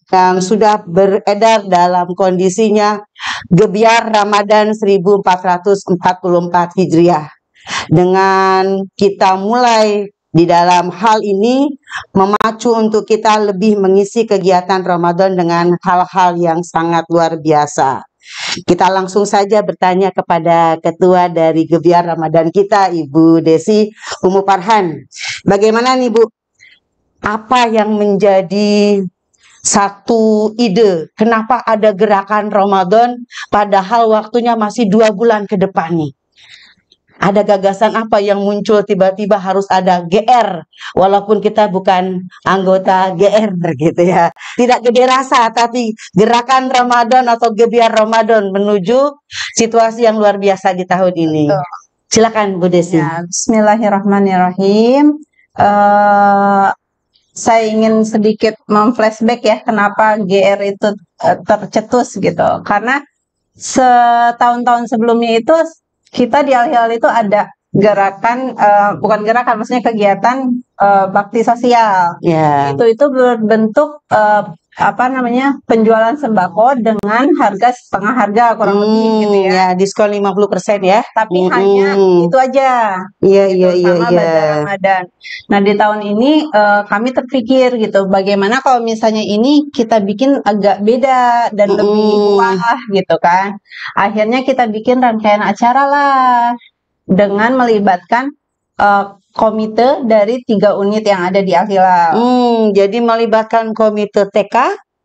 yang sudah beredar dalam kondisinya Gebiar Ramadan 1444 Hijriah. Dengan kita mulai di dalam hal ini memacu untuk kita lebih mengisi kegiatan Ramadan dengan hal-hal yang sangat luar biasa. Kita langsung saja bertanya kepada ketua dari Gebiar Ramadan kita, Ibu Desi Umu Farhan. Bagaimana nih Bu? Apa yang menjadi satu ide kenapa ada gerakan Ramadan padahal waktunya masih 2 bulan ke depan nih? Ada gagasan apa yang muncul tiba-tiba harus ada GR walaupun kita bukan anggota GR gitu ya. Tidak gede rasa tapi gerakan Ramadan atau Gebiar Ramadan menuju situasi yang luar biasa di tahun ini. Silakan Bu Desi. Ya, bismillahirrahmanirrahim. Saya ingin sedikit memflashback ya kenapa GR itu tercetus gitu. Karena setahun-tahun sebelumnya itu kita di Al-Hilal itu ada gerakan, bukan gerakan, maksudnya kegiatan bakti sosial. Itu berbentuk penjualan sembako dengan harga setengah harga kurang lebih gitu ya. Diskon 50% ya. Tapi hanya itu aja. Sama Bazar Ramadan. Nah di tahun ini kami terpikir gitu, bagaimana kalau misalnya ini kita bikin agak beda dan lebih wah gitu kan. Akhirnya kita bikin rangkaian acara lah dengan melibatkan komite dari 3 unit yang ada di Al-Hilal. Jadi melibatkan komite TK,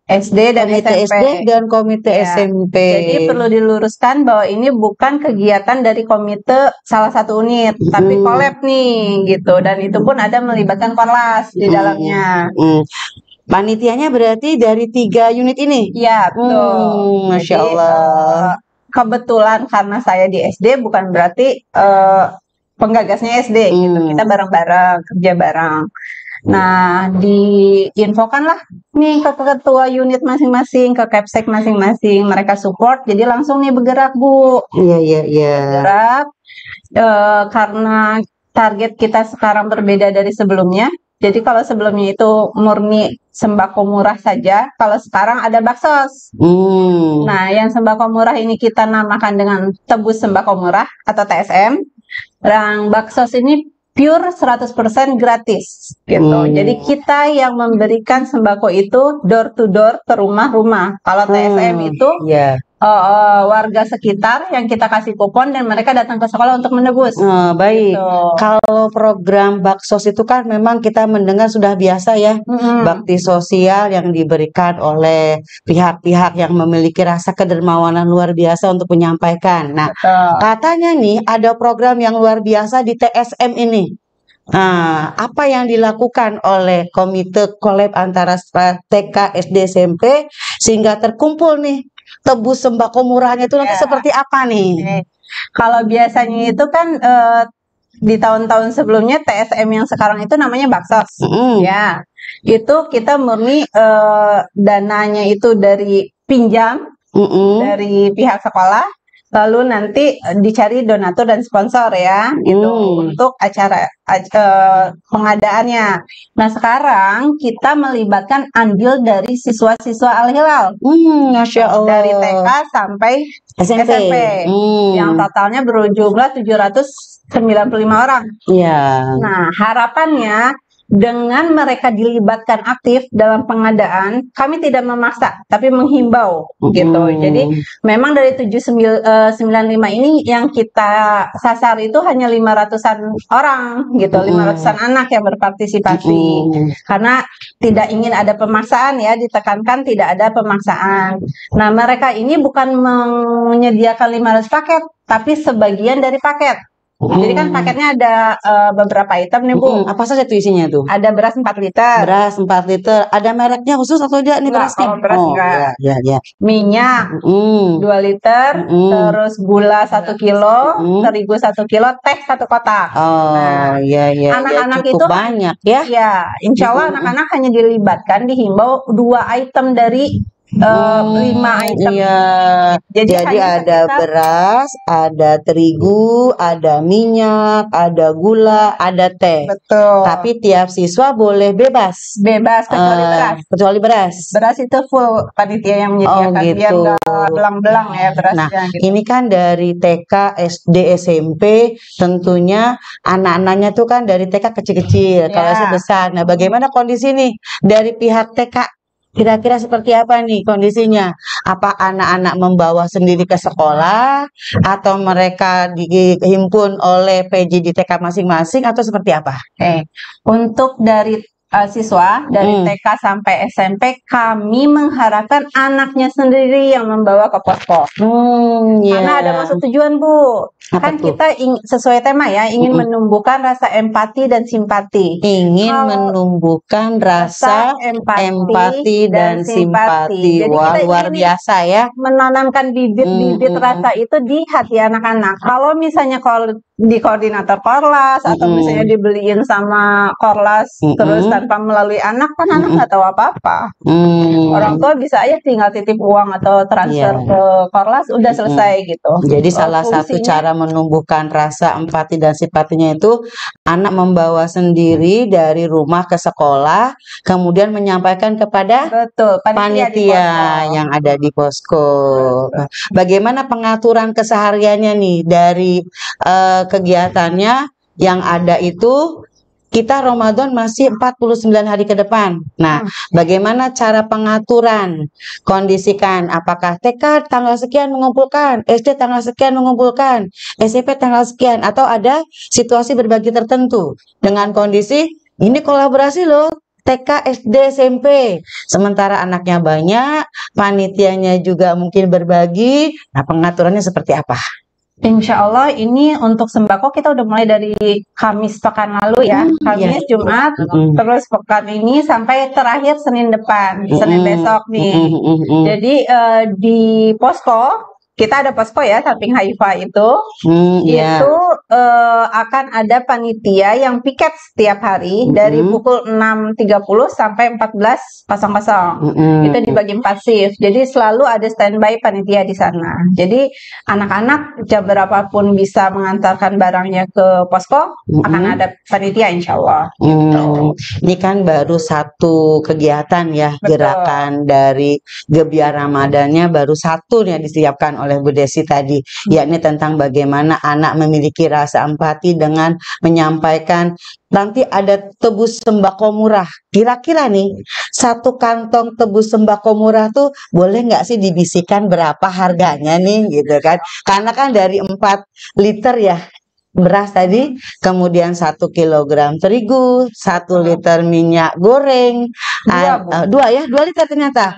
SD dan komite SMP. SD dan komite SMP. Jadi perlu diluruskan bahwa ini bukan kegiatan dari komite salah satu unit, tapi collab nih gitu. Dan itu pun ada melibatkan Korlas di dalamnya. Panitianya berarti dari 3 unit ini? Iya, betul. Masya Allah. Kebetulan karena saya di SD bukan berarti penggagasnya SD gitu. Kita bareng-bareng, kerja bareng. Nah, diinfokanlah nih ke ketua unit masing-masing, ke Kepsek masing-masing. Mereka support, jadi langsung nih bergerak, Bu. Iya. Bergerak, karena target kita sekarang berbeda dari sebelumnya. Jadi kalau sebelumnya itu murni sembako murah saja, kalau sekarang ada baksos. Nah, yang sembako murah ini kita namakan dengan Tebus Sembako Murah atau TSM. Yang baksos ini pure 100% gratis gitu. Jadi kita yang memberikan sembako itu door to door ke rumah-rumah. Kalau TSM itu warga sekitar yang kita kasih kupon dan mereka datang ke sekolah untuk menebus. Baik. Gitu. Kalau program baksos itu kan memang kita mendengar sudah biasa ya, bakti sosial yang diberikan oleh pihak-pihak yang memiliki rasa kedermawanan luar biasa untuk menyampaikan. Nah, katanya nih ada program yang luar biasa di TSM ini. Nah, apa yang dilakukan oleh komite collab antara TK, SD, SMP sehingga terkumpul nih tebus sembako murahnya itu nanti seperti apa nih? Kalau biasanya itu kan di tahun-tahun sebelumnya TSM yang sekarang itu namanya baksos. Ya, itu kita murni dananya itu dari pinjam dari pihak sekolah. Lalu nanti dicari donatur dan sponsor ya, gitu untuk acara pengadaannya. Nah sekarang kita melibatkan andil dari siswa-siswa Al-Hilal, Masya Allah. Dari TK sampai SMP. Yang totalnya berjumlah 795 orang. Nah harapannya dengan mereka dilibatkan aktif dalam pengadaan, kami tidak memaksa, tapi menghimbau gitu. Jadi memang dari 795 ini yang kita sasar itu hanya 500-an orang gitu, 500-an anak yang berpartisipasi. Karena tidak ingin ada pemaksaan ya, ditekankan tidak ada pemaksaan. Nah mereka ini bukan menyediakan 500 paket, tapi sebagian dari paket. Jadi kan paketnya ada beberapa item nih Bu. Apa saja tuh isinya tuh? Ada beras 4 liter. Beras 4 liter. Ada mereknya khusus atau tidak nih berasnya? Kalau beras enggak. Ya. Minyak 2 liter, terus gula 1 kilo, terigu 1 kilo, teh 1 kotak. Anak-anak itu banyak ya? Ya, insya Allah anak-anak hanya dilibatkan, dihimbau 2 item dari 5 item. Iya. Jadi ada beras, ada terigu, ada minyak, ada gula, ada teh. Betul. Tapi tiap siswa boleh bebas. Bebas kecuali beras. Kecuali beras. Beras itu full panitia yang menyediakan, gitu. biar nggak belang-belang ya berasnya. Nah, ini kan dari TK, SD, SMP, tentunya anak-anaknya tuh kan dari TK kecil-kecil, kalau SD besar. Nah, bagaimana kondisi nih dari pihak TK? Kira-kira seperti apa nih kondisinya? Apa anak-anak membawa sendiri ke sekolah atau mereka dihimpun oleh PJ di TK masing-masing atau seperti apa? Untuk dari siswa dari TK sampai SMP, kami mengharapkan anaknya sendiri yang membawa ke posko. Karena ada maksud tujuan, Bu. Kan kita sesuai tema ya, ingin menumbuhkan rasa empati dan simpati. Menumbuhkan rasa empati dan simpati. Jadi wah, luar biasa ya. Menanamkan bibit-bibit rasa itu di hati anak-anak. Kalau misalnya di koordinator Korlas atau misalnya dibeliin sama Korlas terus tanpa melalui anak, kan anak nggak tahu apa-apa. Orang tua bisa aja tinggal titip uang atau transfer ke Korlas, udah selesai gitu. Jadi salah satu cara menumbuhkan rasa empati dan simpatinya itu anak membawa sendiri dari rumah ke sekolah, kemudian menyampaikan kepada panitia yang ada di posko. Bagaimana pengaturan kesehariannya nih dari kegiatannya yang ada itu? Kita Ramadan masih 49 hari ke depan. Nah, bagaimana cara pengaturan? Kondisikan apakah TK tanggal sekian mengumpulkan, SD tanggal sekian mengumpulkan, SMP tanggal sekian, atau ada situasi berbagi tertentu dengan kondisi ini kolaborasi loh. TK, SD, SMP, sementara anaknya banyak, panitianya juga mungkin berbagi. Nah, pengaturannya seperti apa? Insya Allah ini untuk sembako kita udah mulai dari Kamis pekan lalu ya, Kamis, Jumat, terus pekan ini sampai terakhir Senin depan, Senin besok nih. Jadi di posko kita ada posko ya, samping Haifa itu akan ada panitia yang piket setiap hari dari pukul 6.30 sampai 14.00. Itu dibagi 4 shift. Jadi selalu ada standby panitia di sana. Jadi anak-anak jam berapapun bisa mengantarkan barangnya ke posko, akan ada panitia insya Allah. Ini kan baru satu kegiatan ya. Betul. Gerakan dari Gebiar Ramadannya baru satu yang disiapkan oleh Bu Desi tadi, yakni tentang bagaimana anak memiliki rasa empati dengan menyampaikan. Nanti ada tebus sembako murah. Kira-kira nih, satu kantong tebus sembako murah tuh boleh nggak sih dibisikkan berapa harganya nih, gitu kan? Karena kan dari 4 liter ya beras tadi, kemudian 1 kilogram terigu, 1 liter minyak goreng, 2 liter ternyata.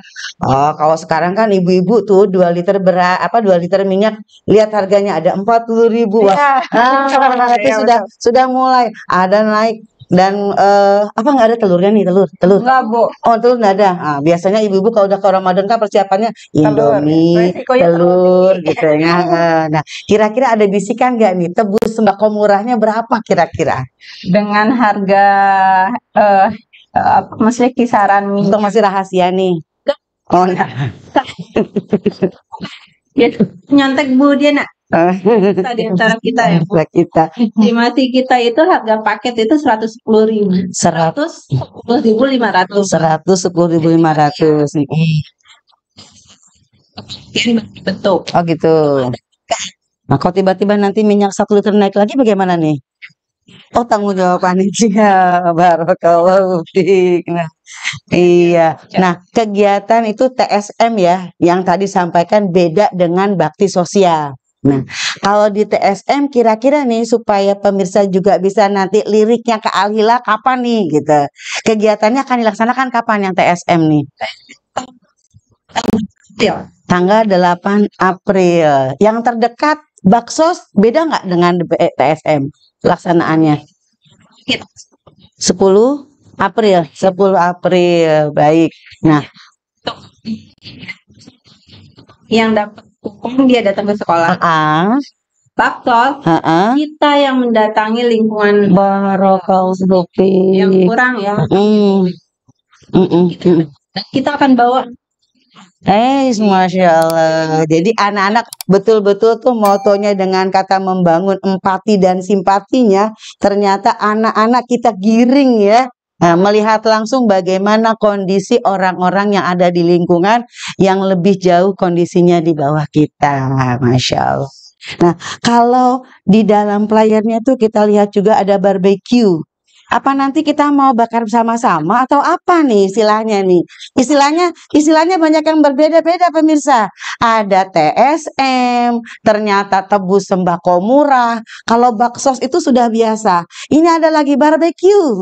Kalau sekarang kan ibu-ibu tuh 2 liter beras, 2 liter minyak, lihat harganya ada 40.000. Itu sudah mulai ada naik. Dan nggak ada telurnya nih, telur nggak, Bu. Telur nggak ada. Biasanya ibu-ibu kalau udah ke Ramadan kan persiapannya Indomie, telur gitu ya. Nah, kira-kira ada bisikan nggak nih tebus sembako murahnya berapa kira-kira? Dengan harga maksudnya kisaran untuk masih rahasia nih. Nyontek Bu dia nak. Di antara kita ya, estimasi kita itu harga paket itu 110.000. 110.500. 110.500. Betul. Oh gitu. Nah, kalau tiba-tiba nanti minyak 1 liter naik lagi bagaimana nih? Tanggung jawab panitia. Barakallahu fiik. Iya. Nah, kegiatan itu TSM ya, yang tadi sampaikan beda dengan bakti sosial. Nah, kalau di TSM kira-kira nih supaya pemirsa juga bisa nanti liriknya ke Al-Hilal kapan nih gitu. Kegiatannya akan dilaksanakan kapan yang TSM nih? Tanggal 8 April. Yang terdekat Baksos beda nggak dengan TSM pelaksanaannya? 10 April. Baik. Nah, yang dapat kupon dia datang ke sekolah. Baksos, kita yang mendatangi lingkungan Barakallahu fiik. Yang kurang ya. Kita akan bawa Masya Allah. Jadi anak-anak betul-betul tuh motonya dengan kata membangun empati dan simpatinya, ternyata anak-anak kita giring ya. Nah, melihat langsung bagaimana kondisi orang-orang yang ada di lingkungan yang lebih jauh kondisinya di bawah kita. Masya Allah. Nah, kalau di dalam playernya tuh kita lihat juga ada barbecue. Apa nanti kita mau bakar bersama-sama atau apa nih istilahnya nih? Istilahnya banyak yang berbeda-beda pemirsa. Ada TSM, ternyata tebus sembako murah. Kalau baksos itu sudah biasa. Ini ada lagi barbecue.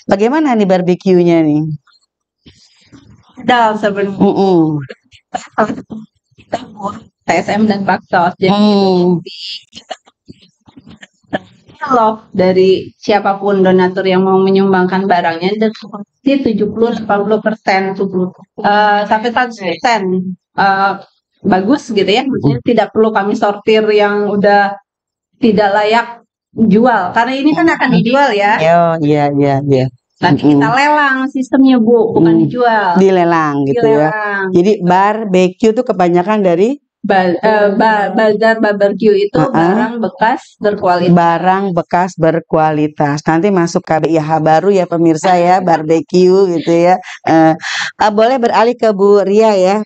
Bagaimana nih barbeque-nya nih? Sedap sebenarnya. Kita buat TSM dan baksos. Jadi kalau dari siapapun donatur yang mau menyumbangkan barangnya dari 70-80% sampai 100% bagus gitu ya, maksudnya tidak perlu kami sortir yang udah tidak layak jual karena ini kan akan dijual ya. Iya. Nanti kita lelang sistemnya Bu, bukan dijual. Dilelang gitu ya. Jadi barbecue tuh kebanyakan dari bazar barbecue itu barang bekas berkualitas. Barang bekas berkualitas. Nanti masuk KBIH baru ya pemirsa ya, barbecue gitu ya. Boleh beralih ke Bu Ria ya.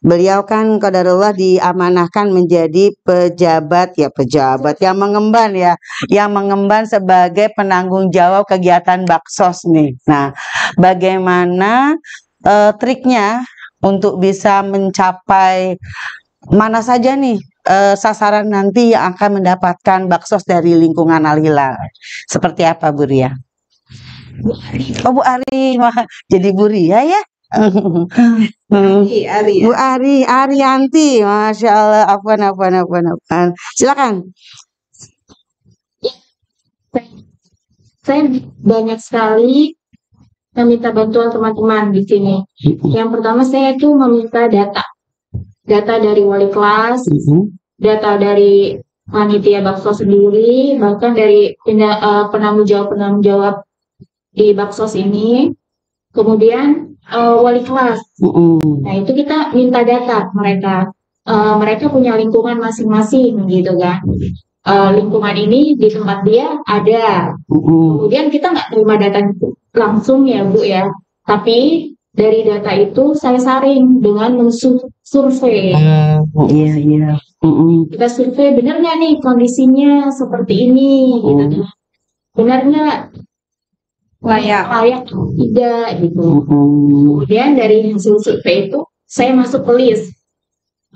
Beliau kan qadarullah diamanahkan menjadi pejabat yang mengemban sebagai penanggung jawab kegiatan baksos nih. Nah, bagaimana triknya untuk bisa mencapai mana saja nih sasaran nanti yang akan mendapatkan baksos dari lingkungan Al-Hilal? Seperti apa Bu Ria? Bu Ari, jadi Bu Ria ya? Bu Arianti, Masya Allah, afwan. Silakan. Saya banyak sekali meminta bantuan teman-teman di sini. Yang pertama saya itu meminta data dari wali kelas, data dari panitia baksos sendiri, bahkan dari penanggung jawab di baksos ini, kemudian wali kelas. Nah itu kita minta data mereka punya lingkungan masing-masing gitu kan. Lingkungan ini di tempat dia ada. Kemudian kita nggak terima data langsung ya Bu ya, tapi dari data itu saya saring dengan survei. Iya. Kita survei benar nggak nih kondisinya seperti ini, gitu. Benar nggak layak tidak gitu. Kemudian dari hasil survei itu saya masuk ke list.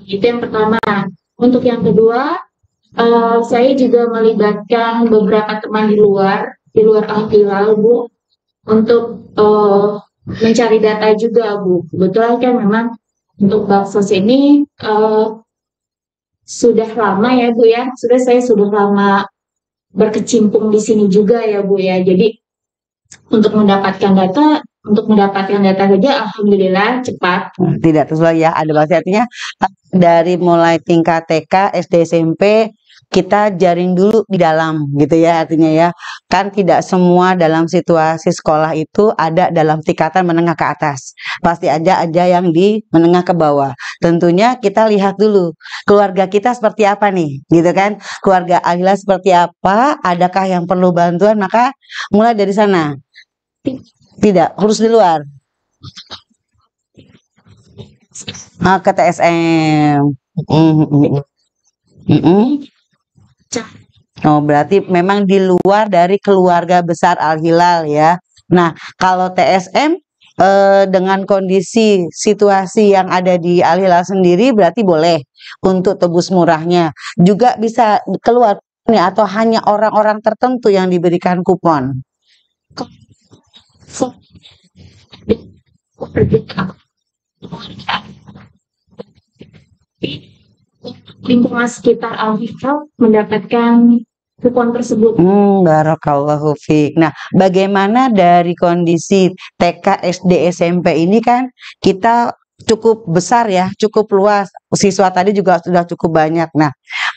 Itu yang pertama. Untuk yang kedua, saya juga melibatkan beberapa teman di luar Al-Hilal Bu untuk mencari data juga Bu. Kebetulan kan memang untuk baksos ini sudah lama ya Bu ya. Saya sudah lama berkecimpung di sini juga ya Bu ya. Jadi untuk mendapatkan data saja alhamdulillah cepat. Tidak sesuai ya, ada bahasa artinya dari mulai tingkat TK, SD, SMP kita jaring dulu di dalam gitu ya, artinya ya kan tidak semua dalam situasi sekolah itu ada dalam tingkatan menengah ke atas, pasti aja yang di menengah ke bawah. Tentunya kita lihat dulu keluarga kita seperti apa nih gitu kan, keluarga Al-Hilal seperti apa, adakah yang perlu bantuan, maka mulai dari sana. Tidak harus di luar ke TSM. Oh, berarti memang di luar dari keluarga besar Al-Hilal ya. Nah, kalau TSM dengan kondisi situasi yang ada di Al-Hilal sendiri berarti boleh untuk tebus murahnya. Juga bisa keluar nih atau hanya orang-orang tertentu yang diberikan kupon? Lingkungan sekitar Al-Hilal mendapatkan kupon tersebut. Barakallahu fiik. Nah, bagaimana dari kondisi TK, SD, SMP ini kan kita cukup besar ya, cukup luas. Siswa tadi juga sudah cukup banyak. Nah,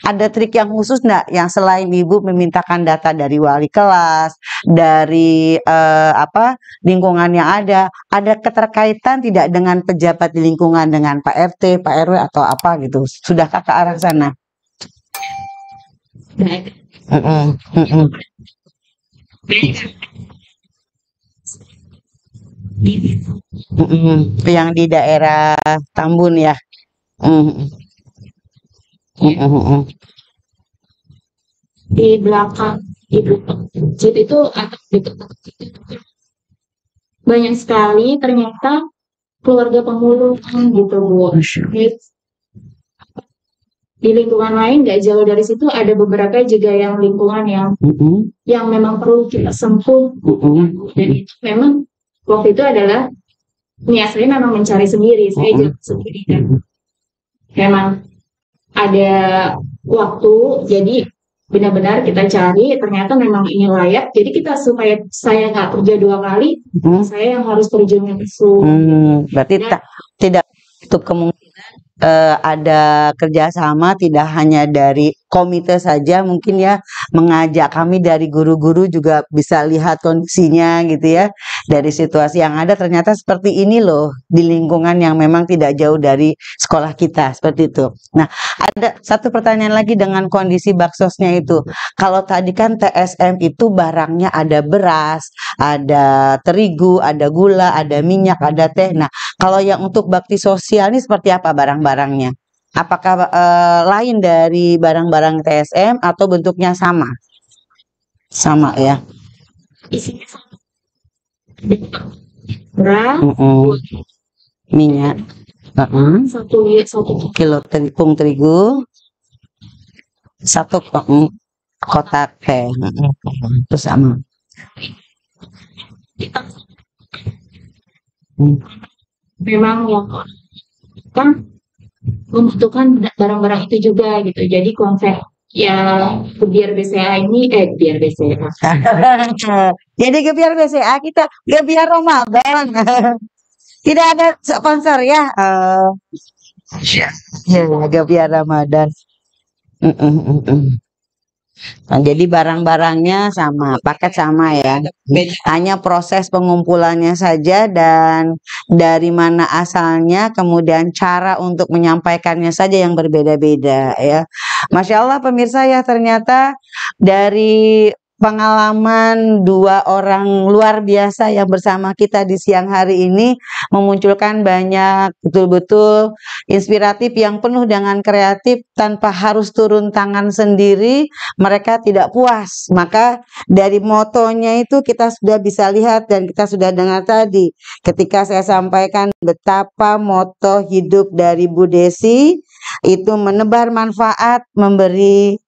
ada trik yang khusus nggak yang selain Ibu memintakan data dari wali kelas, dari lingkungan yang ada keterkaitan tidak dengan pejabat di lingkungan dengan Pak RT, Pak RW atau apa gitu? Sudahkah ke arah sana? Yang di daerah Tambun ya. Di belakang masjid itu atau dekat banyak sekali ternyata keluarga pemulung gitu Bu. Di lingkungan lain nggak jauh dari situ ada beberapa juga yang lingkungan yang memang perlu kita sentuh. Dan itu memang waktu itu adalah niat saya memang mencari sendiri, saya jalan sendiri dan memang ada waktu, jadi benar-benar kita cari, ternyata memang ini layak, jadi kita supaya saya nggak kerja 2 kali, saya yang harus terjun langsung. Berarti tidak tutup kemungkinan ada kerjasama tidak hanya dari komite saja, mungkin ya mengajak kami dari guru-guru juga bisa lihat kondisinya gitu ya, dari situasi yang ada ternyata seperti ini loh di lingkungan yang memang tidak jauh dari sekolah kita, seperti itu. Nah, ada satu pertanyaan lagi dengan kondisi baksosnya itu. Kalau tadi kan TSM itu barangnya ada beras, ada terigu, ada gula, ada minyak, ada teh. Nah, kalau yang untuk bakti sosial ini seperti apa barang-barangnya? Apakah lain dari barang-barang TSM atau bentuknya sama? Sama ya. Isinya sama. Beras, minyak, 1 kilo tepung terigu, 1 kotak teh, itu sama. Memang yang kan membutuhkan barang-barang itu juga gitu. Jadi konsep ya Gebiar BCA ini Gebiar BCA. Jadi Gebiar BCA kita Gebiar Ramadan. Tidak ada sponsor ya. Ya, Gebiar Ramadan. Nah, jadi barang-barangnya sama, paket sama ya. Hanya proses pengumpulannya saja dan dari mana asalnya, kemudian cara untuk menyampaikannya saja yang berbeda-beda ya. Masya Allah pemirsa ya, ternyata dari pengalaman 2 orang luar biasa yang bersama kita di siang hari ini memunculkan banyak betul-betul inspiratif yang penuh dengan kreatif tanpa harus turun tangan sendiri. Mereka tidak puas, maka dari motonya itu kita sudah bisa lihat dan kita sudah dengar tadi ketika saya sampaikan betapa moto hidup dari Bu Desi itu menebar manfaat, meraih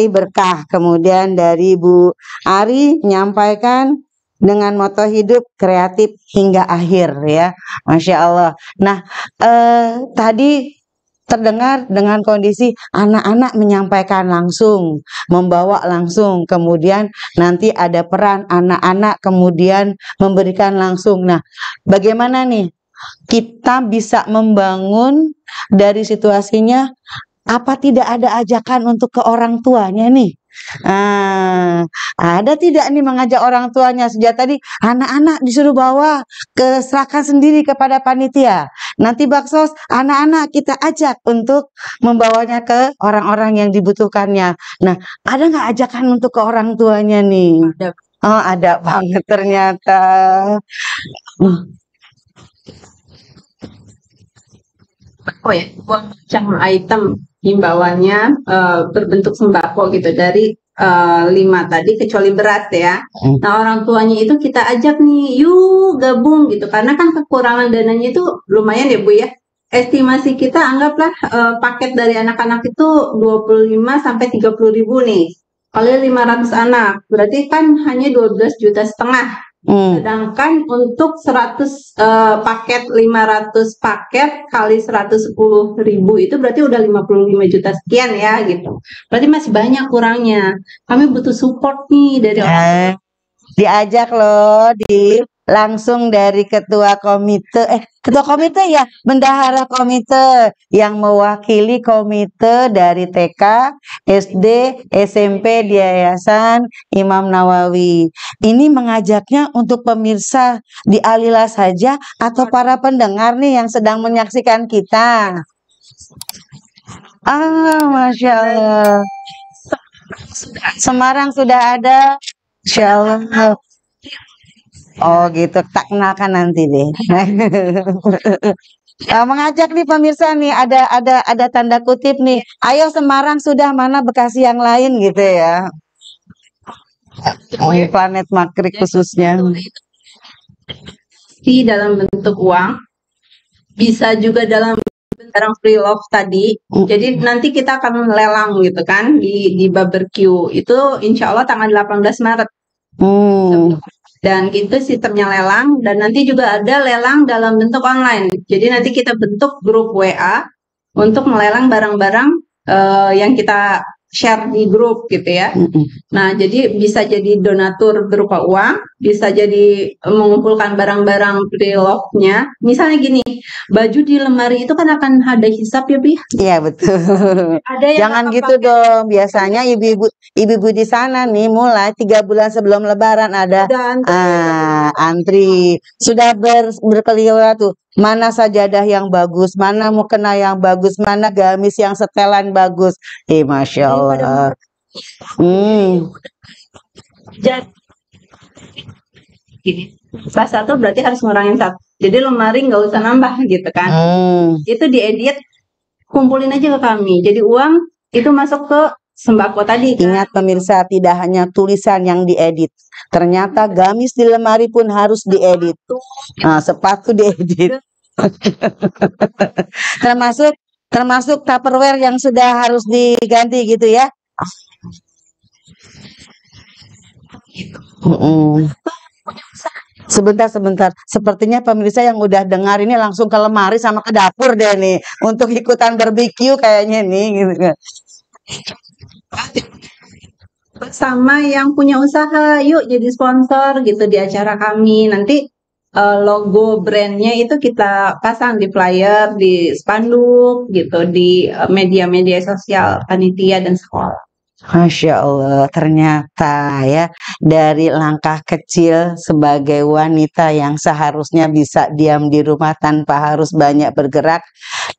berkah. Kemudian dari Bu Ari menyampaikan dengan moto hidup kreatif hingga akhir ya, Masya Allah. Nah, tadi terdengar dengan kondisi anak-anak menyampaikan langsung, membawa langsung, kemudian nanti ada peran anak-anak kemudian memberikan langsung. Nah, bagaimana nih kita bisa membangun dari situasinya? Apa tidak ada ajakan untuk ke orang tuanya nih? Ada tidak nih mengajak orang tuanya? Sejak tadi anak-anak disuruh bawa, serahkan sendiri kepada panitia. Nanti baksos anak-anak kita ajak untuk membawanya ke orang-orang yang dibutuhkannya. Nah, ada nggak ajakan untuk ke orang tuanya nih? Oh, ada banget ternyata. Oh ya, buang item himbauannya berbentuk sembako gitu dari 5 tadi kecuali beras ya. Nah, orang tuanya itu kita ajak nih, yuk gabung gitu, karena kan kekurangan dananya itu lumayan ya Bu ya. Estimasi kita anggaplah paket dari anak-anak itu 25 sampai 30 ribu nih. Kali 500 anak, berarti kan hanya 12,5 juta. Sedangkan untuk 100 paket, 500 paket kali 110 ribu itu berarti udah 55 juta sekian ya gitu. Berarti masih banyak kurangnya. Kami butuh support nih dari orang. Diajak loh, langsung dari ketua komite ya, bendahara komite yang mewakili komite dari TK, SD, SMP di Yayasan Imam Nawawi. Ini mengajaknya untuk pemirsa di Alila saja atau para pendengar nih yang sedang menyaksikan kita. Masya Allah. Semarang sudah ada, Insya Allah. Oh gitu, tak kenalkan nanti deh. Mengajak nih pemirsa nih, ada tanda kutip nih. Ayo Semarang sudah, mana Bekasi yang lain gitu ya. Planet Makrik khususnya. Dalam bentuk uang, bisa juga dalam barang free love tadi. Jadi nanti kita akan lelang gitu kan di barbecue itu insya Allah tanggal 18 Maret. Dan itu sistemnya lelang, dan nanti juga ada lelang dalam bentuk online. Jadi nanti kita bentuk grup WA untuk melelang barang-barang yang kita share di grup gitu ya. Nah, jadi bisa jadi donatur berupa uang, bisa jadi mengumpulkan barang-barang pre-love-nya. Misalnya gini, baju di lemari itu kan akan ada hisap ya, Bi? Iya, betul. Ada yang jangan gitu dong. Biasanya ibu-ibu di sana nih mulai 3 bulan sebelum lebaran ada antri. Sudah berkeliaran tuh. Mana sajadah yang bagus, mana mukena yang bagus, mana gamis yang setelan bagus. Masya Allah. Jadi salah satu berarti harus ngurangin satu. Jadi lemari nggak usah nambah gitu kan. Itu diedit, kumpulin aja ke kami. Jadi uang itu masuk ke sembako tadi kan? Ingat pemirsa, tidak hanya tulisan yang diedit. Ternyata gamis di lemari pun harus diedit. Sepatu diedit. termasuk Tupperware yang sudah harus diganti gitu ya. Sebentar. Sepertinya pemirsa yang udah dengar ini langsung ke lemari sama ke dapur deh nih untuk ikutan barbecue kayaknya nih gitu. Sama yang punya usaha, yuk jadi sponsor gitu di acara kami. Nanti logo brandnya itu kita pasang di flyer, di spanduk gitu, di media-media sosial panitia dan sekolah. Masya Allah, ternyata ya dari langkah kecil sebagai wanita yang seharusnya bisa diam di rumah tanpa harus banyak bergerak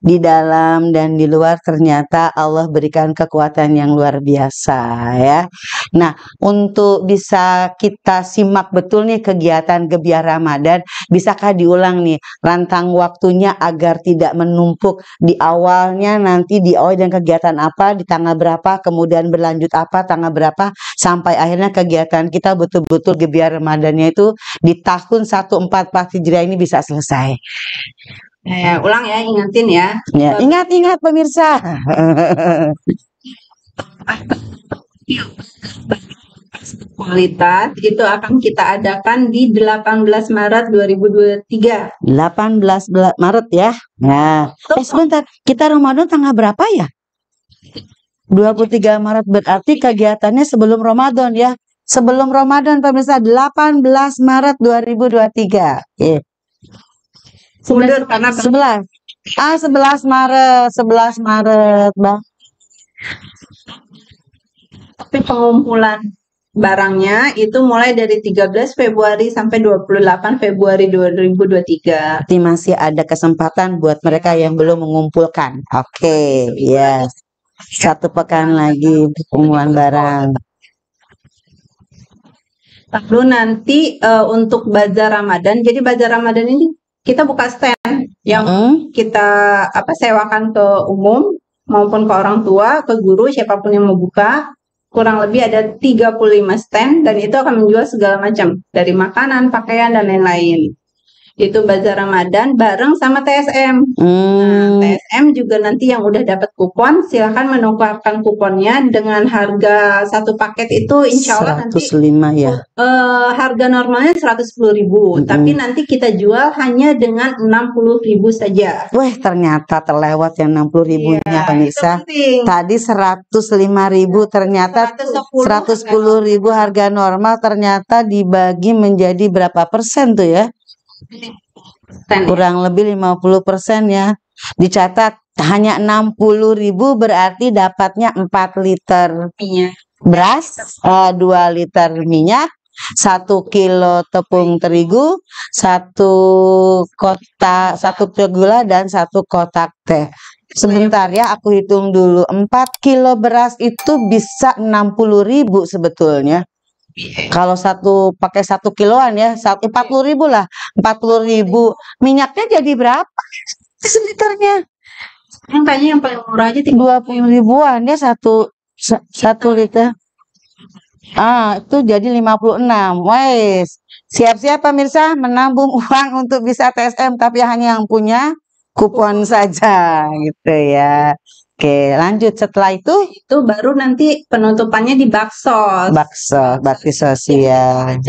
di dalam dan di luar, ternyata Allah berikan kekuatan yang luar biasa ya. Nah, untuk bisa kita simak betul nih kegiatan Gebiar Ramadan, bisakah diulang nih rentang waktunya agar tidak menumpuk di awalnya, nanti di awal dan kegiatan apa, di tanggal berapa, kemudian berlanjut apa, tanggal berapa, sampai akhirnya kegiatan kita betul-betul Gebiar Ramadannya itu di tahun 1444 Hijriah ini bisa selesai. Ulang ya, ingatin ya. Ingat pemirsa. Kualitas itu akan kita adakan di 18 Maret 2023. 18 Maret ya. Nah, sebentar, kita Ramadan tanggal berapa ya? 23 Maret berarti kegiatannya sebelum Ramadan ya. Sebelum Ramadan pemirsa, 18 Maret 2023. Mundur karena 11. 11 Maret, Bang. Tapi pengumpulan barangnya itu mulai dari 13 Februari sampai 28 Februari 2023. Jadi masih ada kesempatan buat mereka yang belum mengumpulkan. Oke, yes. 1 pekan lagi pengumpulan barang. Lalu nanti untuk bazar Ramadan, jadi bazar Ramadan ini kita buka stand yang kita sewakan ke umum maupun ke orang tua, ke guru, siapapun yang mau buka. Kurang lebih ada 35 stand dan itu akan menjual segala macam dari makanan, pakaian dan lain-lain. Itu bazar Ramadan bareng sama TSM. Nah, TSM juga nanti yang udah dapat kupon silahkan menukarkan kuponnya dengan harga satu paket itu insya Allah nanti 105 ya. Harga normalnya 110.000, tapi nanti kita jual hanya dengan 60.000 saja. Wah, ternyata terlewat yang 60.000-nya pemirsa. Tadi 105.000, ternyata 110.000 harga normal, ternyata dibagi menjadi berapa persen tuh ya? Kurang lebih 50% ya. Dicatat hanya 60.000 berarti dapatnya 4 liter minyak beras, 2 liter minyak, 1 kilo tepung terigu, 1 kotak gula dan 1 kotak teh. Sebentar ya, aku hitung dulu. 4 kilo beras itu bisa 60.000 sebetulnya. Kalau pakai 1 kiloan ya, 40.000 lah, 40.000. Minyaknya jadi berapa liternya? Kayaknya yang paling murah aja 20.000-an ya satu liter. Itu jadi 56. Wes, siap-siap pemirsa menabung uang untuk bisa TSM, tapi hanya yang punya kupon saja gitu ya. Oke, lanjut. Setelah itu baru nanti penutupannya di bakso bakti sosial.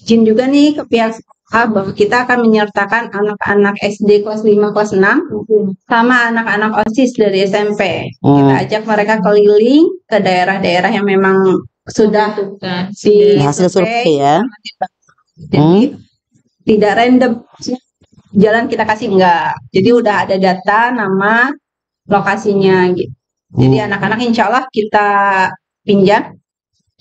Izin juga nih ke pihak sekolah bahwa kita akan menyertakan anak-anak SD kelas 5, kelas 6 sama anak-anak OSIS dari SMP. Kita ajak mereka keliling ke daerah-daerah yang memang sudah di hasil survei ya. Jadi tidak random jalan kita kasih, enggak. Jadi udah ada data, nama, lokasinya gitu. Jadi anak-anak insya Allah kita pinjam,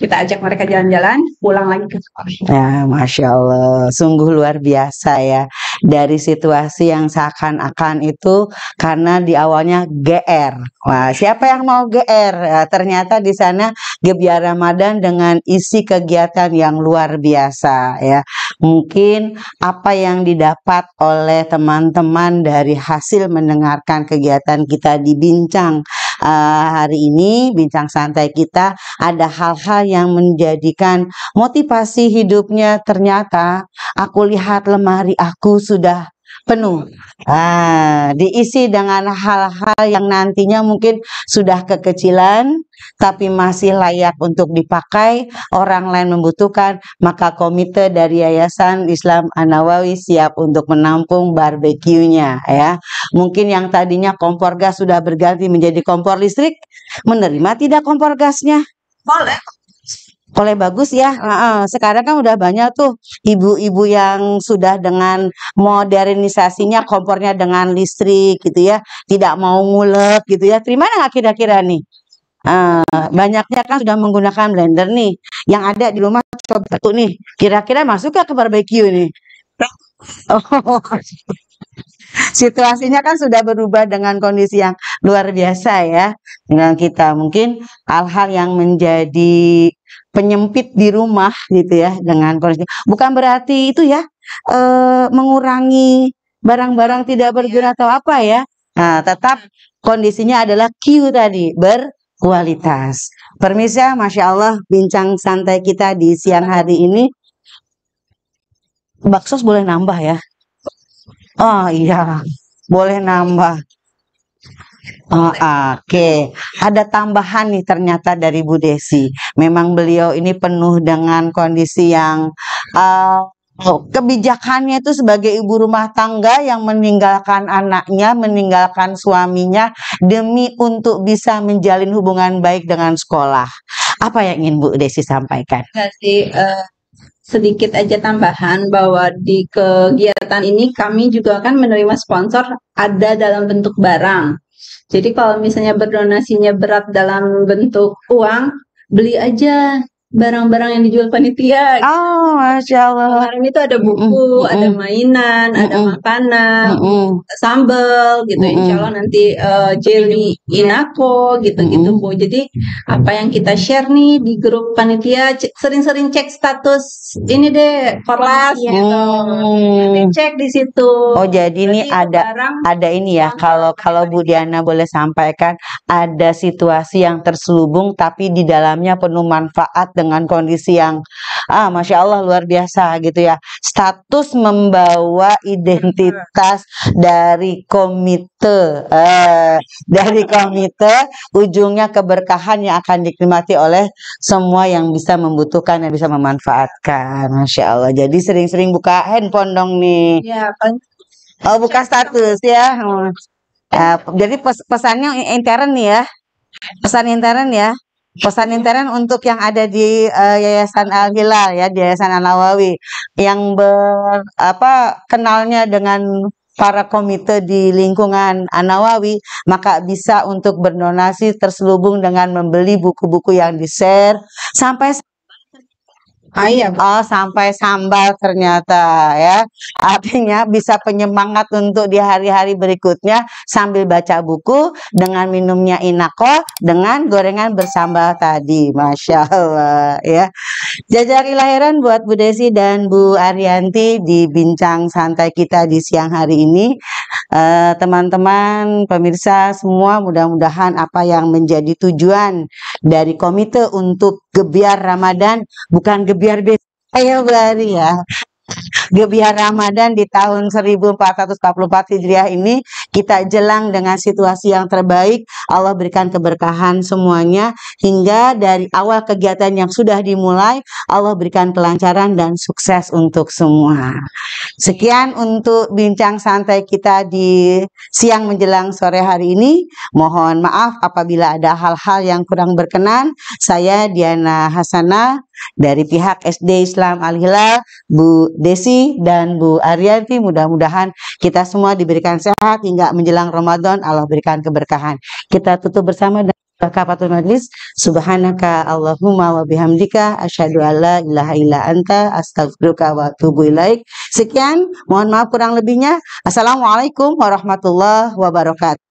kita ajak mereka jalan-jalan, pulang lagi ke sekolah. Ya, Masya Allah, sungguh luar biasa ya. Dari situasi yang seakan-akan itu karena di awalnya GR. Wah, siapa yang mau GR? Ya, ternyata di sana Gebiar Ramadan dengan isi kegiatan yang luar biasa ya. Mungkin apa yang didapat oleh teman-teman dari hasil mendengarkan kegiatan kita di Bincang hari ini, bincang santai kita, ada hal-hal yang menjadikan motivasi hidupnya. Ternyata aku lihat lemari aku sudah penuh, diisi dengan hal-hal yang nantinya mungkin sudah kekecilan tapi masih layak untuk dipakai, orang lain membutuhkan, maka komite dari Yayasan Islam An-Nawawi siap untuk menampung barbekyunya ya. Mungkin yang tadinya kompor gas sudah berganti menjadi kompor listrik, menerima tidak kompor gasnya? Boleh, bagus ya. Sekarang kan udah banyak tuh ibu-ibu yang sudah dengan modernisasinya kompornya dengan listrik gitu ya, tidak mau ngulek gitu ya. Terima nggak kira-kira nih? Banyaknya kan sudah menggunakan blender nih. Yang ada di rumah coba tuh nih, kira-kira masuk ke barbeque nih? Situasinya kan sudah berubah dengan kondisi yang luar biasa ya. Dengan kita mungkin hal-hal yang menjadi penyempit di rumah gitu ya, dengan kondisi bukan berarti itu ya mengurangi barang-barang tidak berguna atau apa ya. Tetap kondisinya adalah Q tadi, berkualitas. Permisi, Masya Allah, bincang santai kita di siang hari ini. Bakso boleh nambah ya? Oh iya, boleh nambah. Oke. Ada tambahan nih ternyata dari Bu Desi. Memang beliau ini penuh dengan kondisi yang kebijakannya itu sebagai ibu rumah tangga yang meninggalkan anaknya, meninggalkan suaminya demi untuk bisa menjalin hubungan baik dengan sekolah. Apa yang ingin Bu Desi sampaikan? Sedikit aja tambahan bahwa di kegiatan ini kami juga akan menerima sponsor ada dalam bentuk barang. Jadi kalau misalnya berdonasinya berat dalam bentuk uang, beli aja barang-barang yang dijual panitia. Oh, Masya Allah. Kemarin itu ada buku, ada mainan, ada makanan, sambal gitu. Insya Allah nanti jelly inako gitu-gitu Bu. Jadi apa yang kita share nih di grup panitia, sering-sering cek status ini deh kelas gitu. Nanti cek di situ. Oh, jadi ini ada ini ya. Kalau Bu Diana boleh sampaikan, ada situasi yang terselubung tapi di dalamnya penuh manfaat dengan kondisi yang Masya Allah luar biasa gitu ya. Status membawa identitas dari komite, ujungnya keberkahan yang akan dinikmati oleh semua yang bisa membutuhkan, yang bisa memanfaatkan. Masya Allah. Jadi sering-sering buka handphone dong nih. Ya, kan. Oh, buka status ya. Jadi pesannya intern nih ya. Pesan intern ya. Pesan intern untuk yang ada di Yayasan Al-Hilal ya, di Yayasan An-Nawawi yang kenalnya dengan para komite di lingkungan An-Nawawi, maka bisa untuk berdonasi terselubung dengan membeli buku-buku yang di-share sampai sampai sambal ternyata ya. Artinya bisa penyemangat untuk di hari-hari berikutnya sambil baca buku dengan minumnya Inako dengan gorengan bersambal tadi. Masya Allah ya. Jajar ilahiran buat Bu Desi dan Bu Arianti di bincang santai kita di siang hari ini. Teman-teman pemirsa semua, mudah-mudahan apa yang menjadi tujuan dari komite untuk Gebyar Ramadan, bukan gebyar ya Bu Ari ya, Gebyar Ramadan di tahun 1444 Hijriah ini kita jelang dengan situasi yang terbaik. Allah berikan keberkahan semuanya hingga dari awal kegiatan yang sudah dimulai, Allah berikan kelancaran dan sukses untuk semua. Sekian untuk bincang santai kita di siang menjelang sore hari ini. Mohon maaf apabila ada hal-hal yang kurang berkenan. Saya Diana Hasanah dari pihak SD Islam Al-Hilal, Bu Desi dan Bu Arianti, mudah-mudahan kita semua diberikan sehat hingga menjelang Ramadan, Allah berikan keberkahan. Kita tutup bersama dengan kafatul majlis. Subhanaka Allahumma wa bihamdika asyhadu alla ilaha illa anta astaghfiruka wa atubu ilaik. Sekian, mohon maaf kurang lebihnya. Assalamualaikum warahmatullahi wabarakatuh.